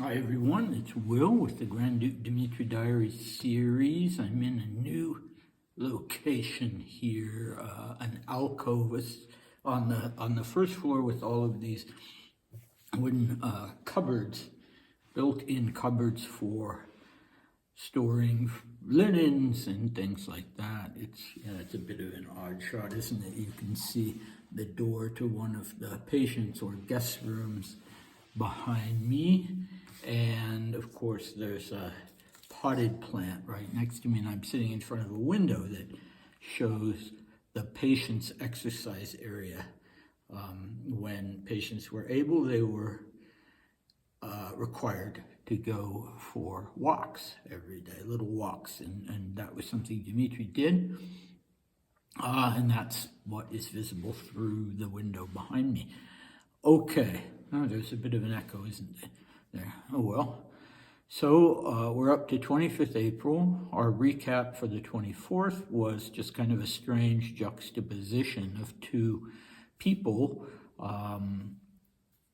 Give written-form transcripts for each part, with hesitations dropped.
Hi everyone, it's Will with the Grand Duke Dmitri Diary series. I'm in a new location here, an alcove on the first floor with all of these wooden cupboards, built-in cupboards for storing linens and things like that. It's a bit of an odd shot, isn't it? You can see the door to one of the patients' or guest rooms behind me, and of course there's a potted plant right next to me, and I'm sitting in front of a window that shows the patient's exercise area. When patients were able, they were required to go for walks every day, little walks, and that was something Dmitri did, and that's what is visible through the window behind me. Okay, there's a bit of an echo, isn't there? Oh well. So we're up to 25th April. Our recap for the 24th was just kind of a strange juxtaposition of two people.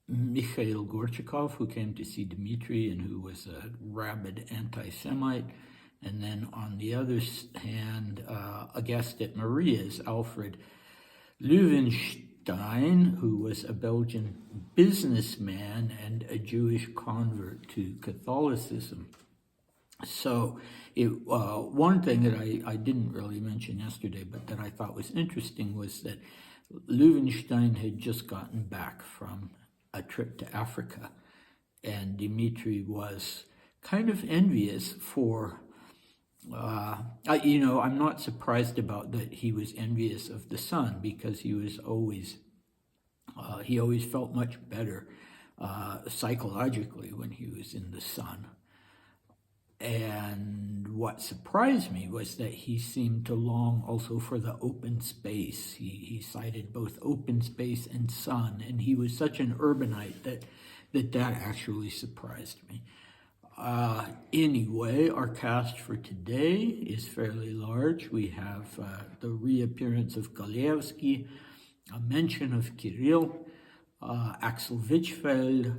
Mikhail Gorchakov, who came to see Dmitri and who was a rabid anti-Semite, and then on the other hand, a guest at Maria's, Alfred Leuvenstein, who was a Belgian businessman and a Jewish convert to Catholicism. So one thing that I didn't really mention yesterday, but that I thought was interesting, was that Leuvenstein had just gotten back from a trip to Africa, and Dmitri was kind of envious for, I'm not surprised about that he was envious of the son, because he always felt much better psychologically when he was in the sun. And what surprised me was that he seemed to long also for the open space. He cited both open space and sun, and he was such an urbanite that actually surprised me. Anyway, our cast for today is fairly large. We have the reappearance of Galevsky, a mention of Kirill, Axel Vichfeld,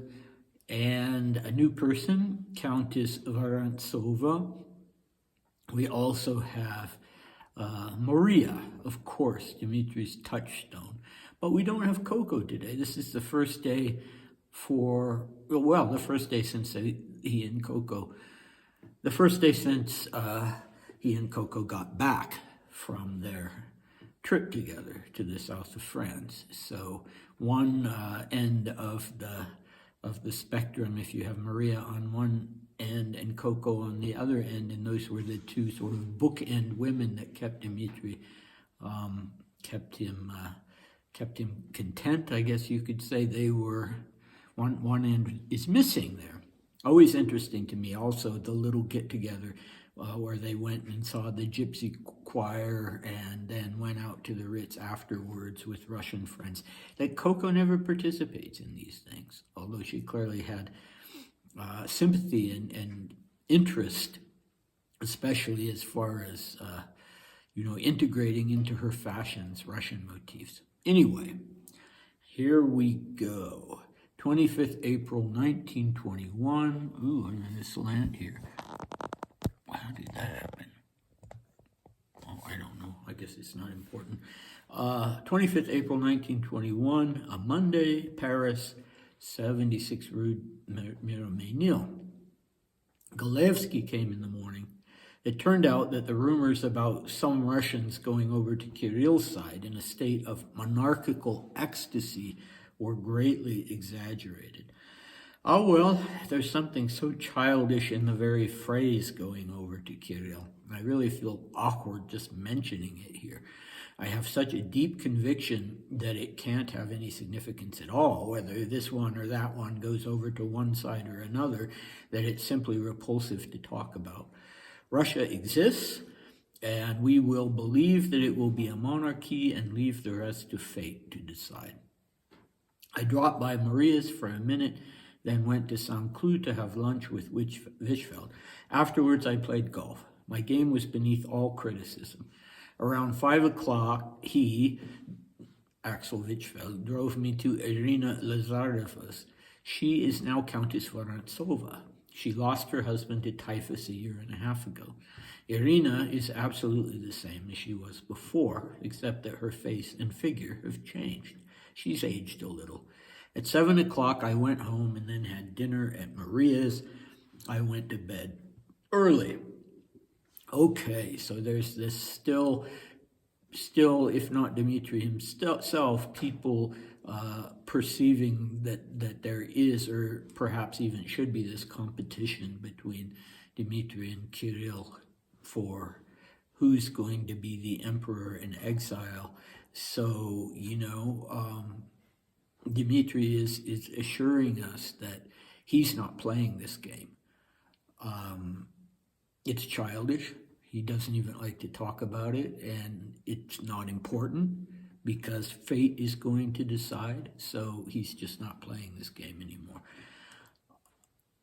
and a new person, Countess Vorontsova. We also have Maria, of course, Dmitri's touchstone. But we don't have Coco today. This is the first day the first day since he and Coco got back from their trip together to the south of France. So one end of the spectrum, if you have Maria on one end and Coco on the other end, and those were the two sort of bookend women that kept Dmitri, kept him content, I guess you could say. They were, one end is missing there. Always interesting to me also the little get-together where they went and saw the gypsy choir and then went out to the Ritz afterwards with Russian friends. That Coco never participates in these things, although she clearly had sympathy and interest, especially as far as integrating into her fashions Russian motifs. Anyway, here we go. 25th April 1921. Ooh, I'm in a slant here. How did that happen? Oh, I don't know. I guess it's not important. 25th April 1921, a Monday, Paris, 76 Rue Miromesnil. Galevsky came in the morning. It turned out that the rumors about some Russians going over to Kirill's side in a state of monarchical ecstasy were greatly exaggerated. Oh well, there's something so childish in the very phrase going over to Kirill. I really feel awkward just mentioning it here. I have such a deep conviction that it can't have any significance at all, whether this one or that one goes over to one side or another, that it's simply repulsive to talk about. Russia exists, and we will believe that it will be a monarchy and leave the rest to fate to decide. I dropped by Maria's for a minute, then went to St. Cloud to have lunch with Vichfeld. Afterwards, I played golf. My game was beneath all criticism. Around 5 o'clock, Axel Vichfeld, drove me to Irina Lazareva's. She is now Countess Vorontsova. She lost her husband to typhus a year and a half ago. Irina is absolutely the same as she was before, except that her face and figure have changed. She's aged a little. At 7 o'clock, I went home and then had dinner at Maria's. I went to bed early. Okay, so there's this still, if not Dmitri himself, people perceiving that there is, or perhaps even should be, this competition between Dmitri and Kirill for who's going to be the emperor in exile. So, Dmitri is assuring us that he's not playing this game. It's childish. He doesn't even like to talk about it, and it's not important because fate is going to decide, so he's just not playing this game anymore.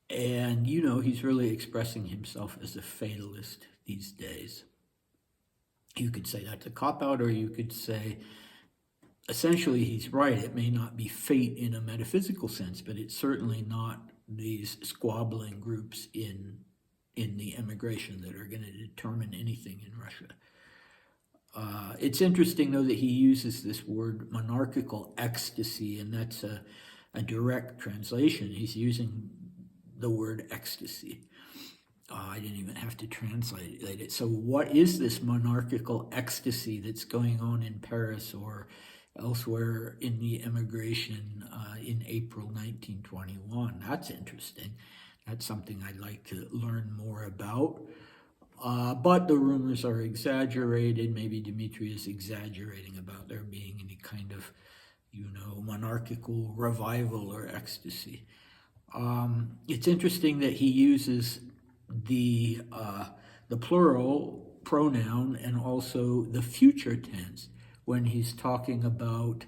And, he's really expressing himself as a fatalist these days. You could say that's a cop-out, or you could say, essentially, he's right. It may not be fate in a metaphysical sense, but it's certainly not these squabbling groups in the emigration that are going to determine anything in Russia. It's interesting, though, that he uses this word monarchical ecstasy, and that's a direct translation. He's using the word ecstasy. I didn't even have to translate it. So what is this monarchical ecstasy that's going on in Paris or elsewhere in the emigration in April 1921? That's interesting. That's something I'd like to learn more about. But the rumors are exaggerated. Maybe Dmitri is exaggerating about there being any kind of, monarchical revival or ecstasy. It's interesting that he uses the plural pronoun and also the future tense when he's talking about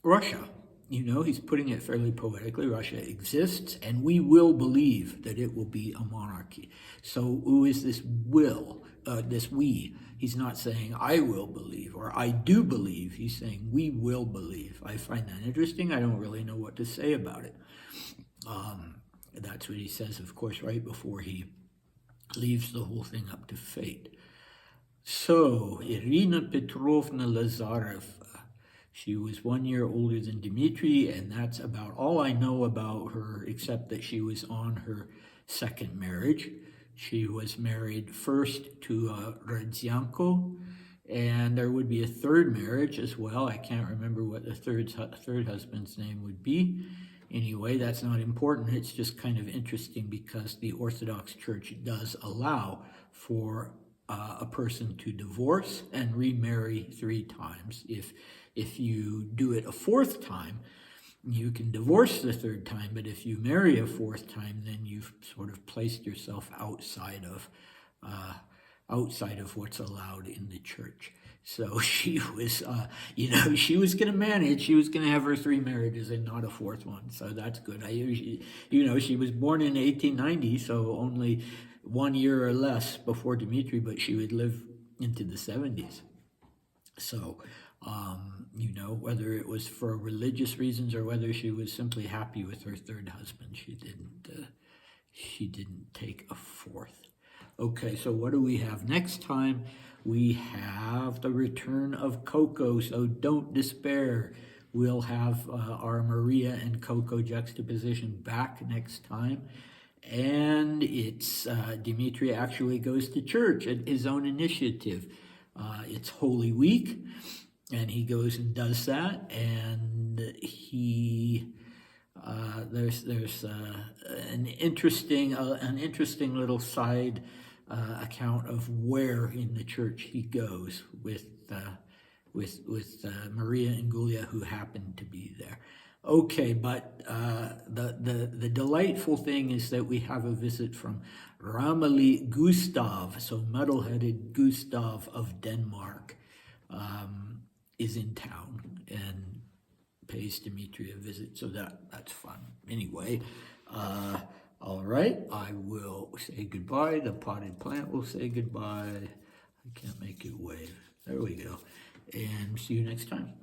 Russia. He's putting it fairly poetically. Russia exists, and we will believe that it will be a monarchy. So who is this will, this we? He's not saying, I will believe, or I do believe. He's saying, we will believe. I find that interesting. I don't really know what to say about it. That's what he says, of course, right before he leaves the whole thing up to fate. So, Irina Petrovna Lazareva. She was 1 year older than Dmitri, and that's about all I know about her, except that she was on her second marriage. She was married first to Rodzianko, and there would be a third marriage as well. I can't remember what the third husband's name would be. Anyway, that's not important. It's just kind of interesting because the Orthodox Church does allow for a person to divorce and remarry 3 times. If you do it a 4th time, you can divorce the 3rd time, but if you marry a 4th time, then you've sort of placed yourself outside of what's allowed in the church. So she was, she was going to manage. She was going to have her 3 marriages and not a 4th one. So that's good. She was born in 1890, so only 1 year or less before Dmitri, but she would live into the 70s. So, whether it was for religious reasons or whether she was simply happy with her 3rd husband, she didn't take a 4th. Okay, so what do we have next time? We have the return of Coco, so don't despair. We'll have our Maria and Coco juxtaposition back next time. And it's Dmitri actually goes to church at his own initiative. It's Holy Week, and he goes and does that, and he there's an interesting little side account of where in the church he goes with Maria and Gulia, who happened to be there. Okay, but the delightful thing is that we have a visit from Rameli Gustav, so muddle-headed Gustav of Denmark is in town and pays Dmitri a visit, so that's fun. Anyway, all right, I will say goodbye. The potted plant will say goodbye. I can't make it wave. There we go. And see you next time.